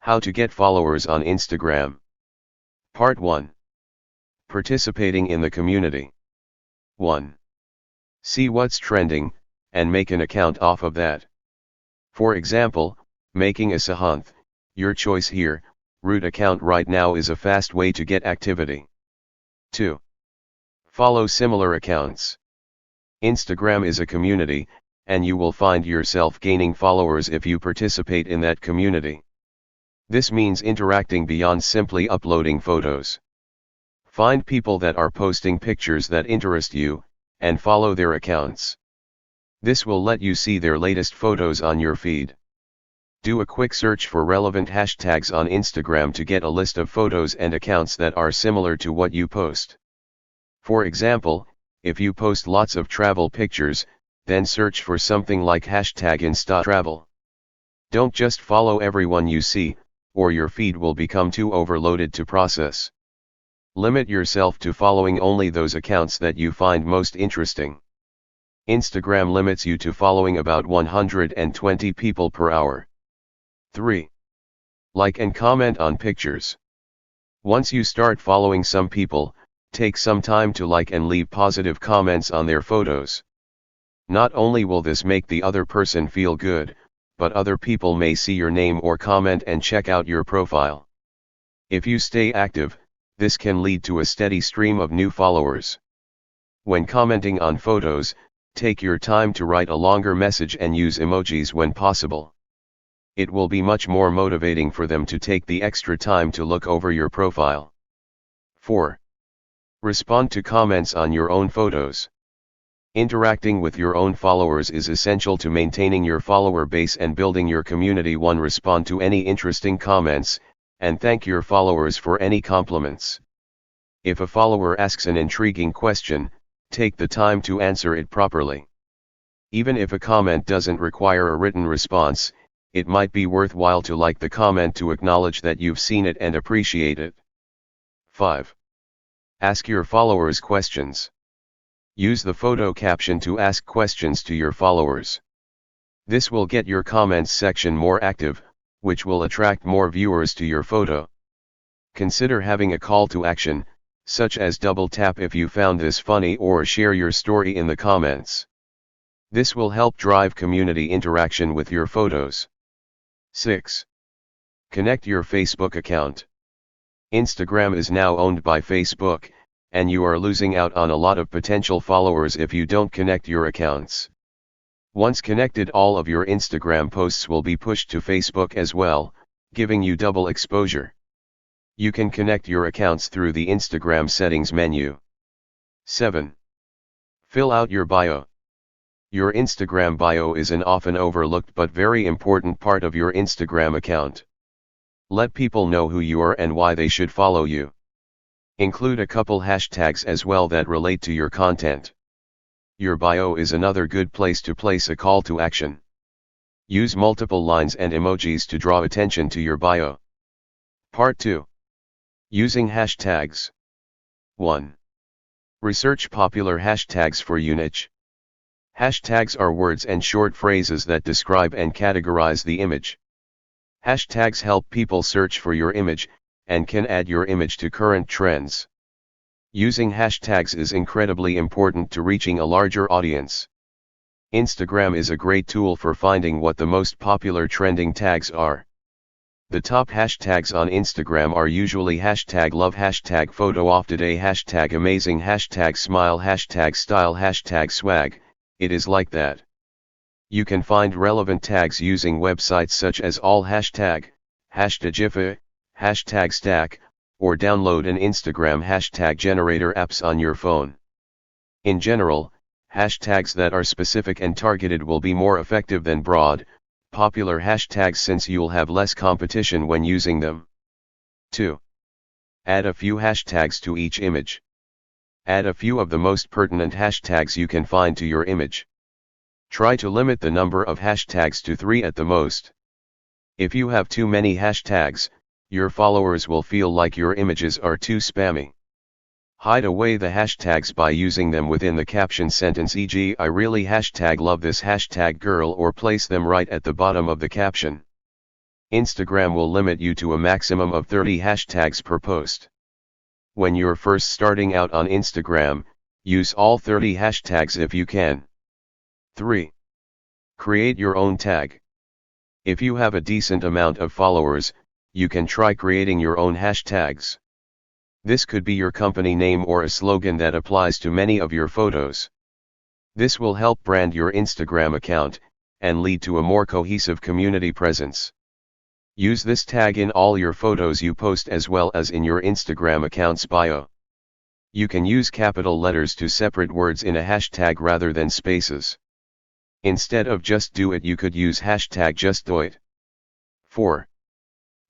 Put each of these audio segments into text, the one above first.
How to get followers on Instagram. Part 1. Participating in the community. 1. See what's trending, and make an account off of that. For example, making a Sahunth, your choice here. Root account right now is a fast way to get activity. 2. Follow similar accounts. Instagram is a community, and you will find yourself gaining followers if you participate in that community. This means interacting beyond simply uploading photos. Find people that are posting pictures that interest you, and follow their accounts. This will let you see their latest photos on your feed. Do a quick search for relevant hashtags on Instagram to get a list of photos and accounts that are similar to what you post. For example, if you post lots of travel pictures, then search for something like hashtag #InstaTravel. Don't just follow everyone you see, or your feed will become too overloaded to process. Limit yourself to following only those accounts that you find most interesting. Instagram limits you to following about 120 people per hour. 3. Like and comment on pictures. Once you start following some people, take some time to like and leave positive comments on their photos. Not only will this make the other person feel good, but other people may see your name or comment and check out your profile. If you stay active, this can lead to a steady stream of new followers. When commenting on photos, take your time to write a longer message and use emojis when possible. It will be much more motivating for them to take the extra time to look over your profile. 4. Respond to comments on your own photos. Interacting with your own followers is essential to maintaining your follower base and building your community. 1. Respond to any interesting comments, and thank your followers for any compliments. If a follower asks an intriguing question, take the time to answer it properly. Even if a comment doesn't require a written response, it might be worthwhile to like the comment to acknowledge that you've seen it and appreciate it. 5. Ask your followers questions. Use the photo caption to ask questions to your followers. This will get your comments section more active, which will attract more viewers to your photo. Consider having a call to action, such as double tap if you found this funny or share your story in the comments. This will help drive community interaction with your photos. 6. Connect your Facebook account. Instagram is now owned by Facebook, and you are losing out on a lot of potential followers if you don't connect your accounts. Once connected, all of your Instagram posts will be pushed to Facebook as well, giving you double exposure. You can connect your accounts through the Instagram settings menu. 7. Fill out your bio. Your Instagram bio is an often overlooked but very important part of your Instagram account. Let people know who you are and why they should follow you. Include a couple hashtags as well that relate to your content. Your bio is another good place to place a call to action. Use multiple lines and emojis to draw attention to your bio. Part 2. Using hashtags. 1. Research popular hashtags for your niche. Hashtags are words and short phrases that describe and categorize the image. Hashtags help people search for your image, and can add your image to current trends. Using hashtags is incredibly important to reaching a larger audience. Instagram is a great tool for finding what the most popular trending tags are. The top hashtags on Instagram are usually hashtag love, hashtag photo of today, hashtag amazing, hashtag smile, hashtag style, hashtag swag. It is like that. You can find relevant tags using websites such as All Hashtag, Hashtagify, Hashtag Stack, or download an Instagram hashtag generator apps on your phone. In general, hashtags that are specific and targeted will be more effective than broad, popular hashtags since you'll have less competition when using them. 2. Add a few hashtags to each image. Add a few of the most pertinent hashtags you can find to your image. Try to limit the number of hashtags to 3 at the most. If you have too many hashtags, your followers will feel like your images are too spammy. Hide away the hashtags by using them within the caption sentence, e.g. I really hashtag love this hashtag girl, or place them right at the bottom of the caption. Instagram will limit you to a maximum of 30 hashtags per post. When you're first starting out on Instagram, use all 30 hashtags if you can. 3. Create your own tag. If you have a decent amount of followers, you can try creating your own hashtags. This could be your company name or a slogan that applies to many of your photos. This will help brand your Instagram account, and lead to a more cohesive community presence. Use this tag in all your photos you post as well as in your Instagram account's bio. You can use capital letters to separate words in a hashtag rather than spaces. Instead of just do it, you could use hashtag just do it. 4.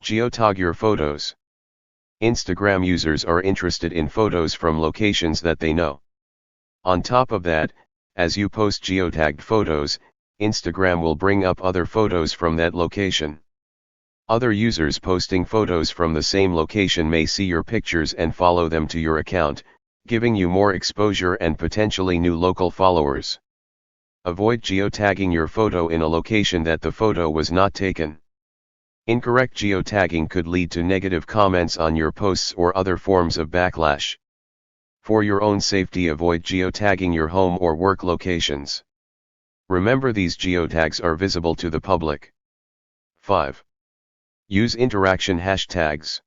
Geotag your photos. Instagram users are interested in photos from locations that they know. On top of that, as you post geotagged photos, Instagram will bring up other photos from that location. Other users posting photos from the same location may see your pictures and follow them to your account, giving you more exposure and potentially new local followers. Avoid geotagging your photo in a location that the photo was not taken. Incorrect geotagging could lead to negative comments on your posts or other forms of backlash. For your own safety, avoid geotagging your home or work locations. Remember, these geotags are visible to the public. 5. Use interaction hashtags.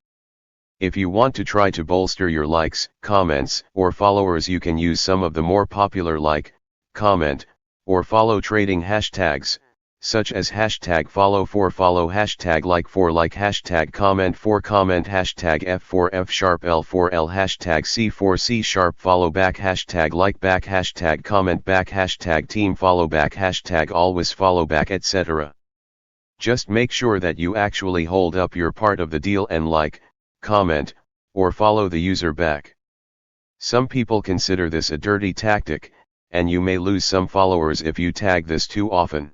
If you want to try to bolster your likes, comments, or followers, you can use some of the more popular like, comment, or follow trading hashtags, such as hashtag follow for follow, hashtag like for like, hashtag comment for comment, hashtag F for F sharp L for L, hashtag C for C sharp follow back, hashtag like back, hashtag comment back, hashtag team follow back, hashtag always follow back, etc. Just make sure that you actually hold up your part of the deal and like, comment, or follow the user back. Some people consider this a dirty tactic, and you may lose some followers if you tag this too often.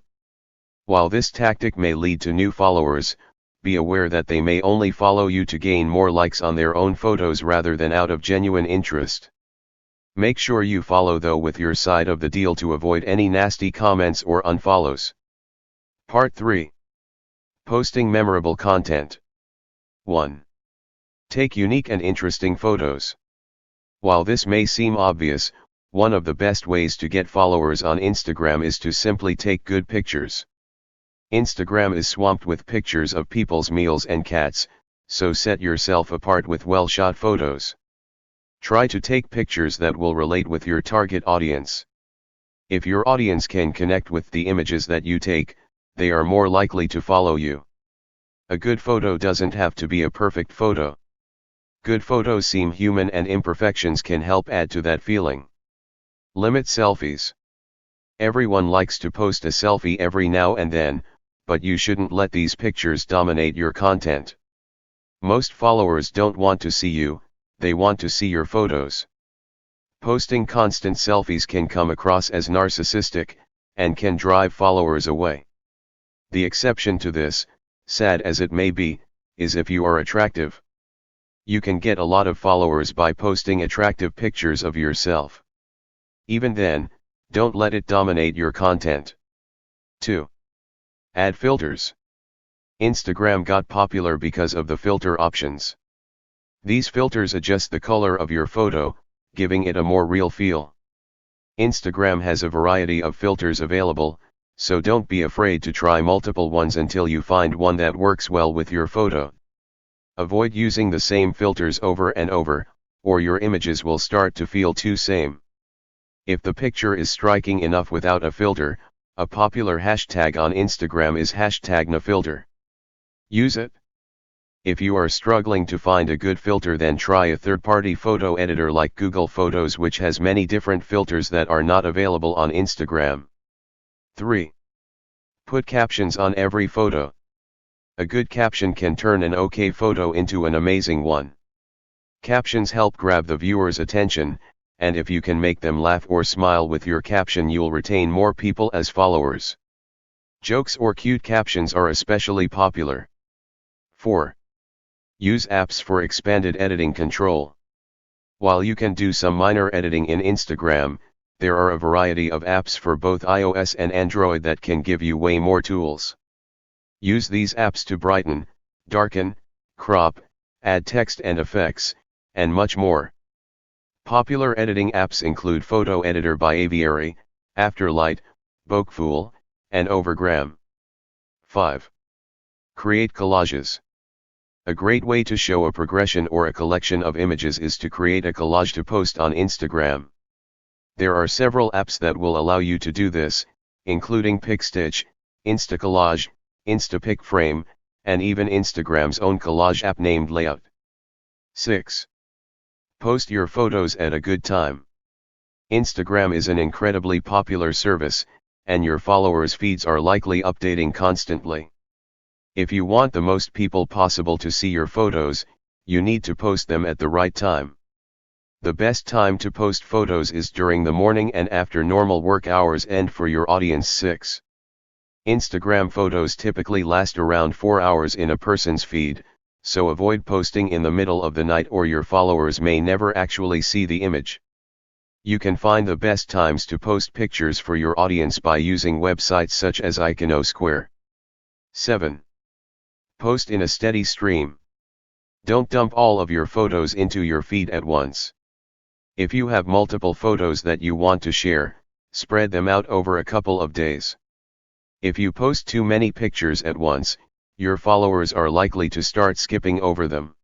While this tactic may lead to new followers, be aware that they may only follow you to gain more likes on their own photos rather than out of genuine interest. Make sure you follow though with your side of the deal to avoid any nasty comments or unfollows. Part 3. Posting memorable content. 1. Take unique and interesting photos. While this may seem obvious, one of the best ways to get followers on Instagram is to simply take good pictures. Instagram is swamped with pictures of people's meals and cats, so set yourself apart with well-shot photos. Try to take pictures that will relate with your target audience. If your audience can connect with the images that you take, they are more likely to follow you. A good photo doesn't have to be a perfect photo. Good photos seem human, and imperfections can help add to that feeling. Limit selfies. Everyone likes to post a selfie every now and then, but you shouldn't let these pictures dominate your content. Most followers don't want to see you, they want to see your photos. Posting constant selfies can come across as narcissistic, and can drive followers away. The exception to this, sad as it may be, is if you are attractive. You can get a lot of followers by posting attractive pictures of yourself. Even then, don't let it dominate your content. 2. Add filters. Instagram got popular because of the filter options. These filters adjust the color of your photo, giving it a more real feel. Instagram has a variety of filters available, so don't be afraid to try multiple ones until you find one that works well with your photo. Avoid using the same filters over and over, or your images will start to feel too same. If the picture is striking enough without a filter, a popular hashtag on Instagram is hashtag #nofilter. Use it. If you are struggling to find a good filter, then try a third-party photo editor like Google Photos, which has many different filters that are not available on Instagram. 3. Put captions on every photo. A good caption can turn an okay photo into an amazing one. Captions help grab the viewer's attention, and if you can make them laugh or smile with your caption, you'll retain more people as followers. Jokes or cute captions are especially popular. 4. Use apps for expanded editing control. While you can do some minor editing in Instagram, there are a variety of apps for both iOS and Android that can give you way more tools. Use these apps to brighten, darken, crop, add text and effects, and much more. Popular editing apps include Photo Editor by Aviary, Afterlight, Bokefool, and Overgram. 5. Create collages. A great way to show a progression or a collection of images is to create a collage to post on Instagram. There are several apps that will allow you to do this, including PicStitch, InstaCollage, InstaPicFrame, and even Instagram's own collage app named Layout. 6. Post your photos at a good time. Instagram is an incredibly popular service, and your followers' feeds are likely updating constantly. If you want the most people possible to see your photos, you need to post them at the right time. The best time to post photos is during the morning and after normal work hours end for your audience. 6. Instagram photos typically last around 4 hours in a person's feed, so avoid posting in the middle of the night or your followers may never actually see the image. You can find the best times to post pictures for your audience by using websites such as Iconosquare. 7. Post in a steady stream. Don't dump all of your photos into your feed at once. If you have multiple photos that you want to share, spread them out over a couple of days. If you post too many pictures at once, your followers are likely to start skipping over them.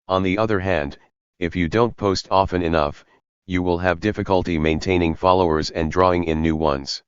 On the other hand, if you don't post often enough, you will have difficulty maintaining followers and drawing in new ones.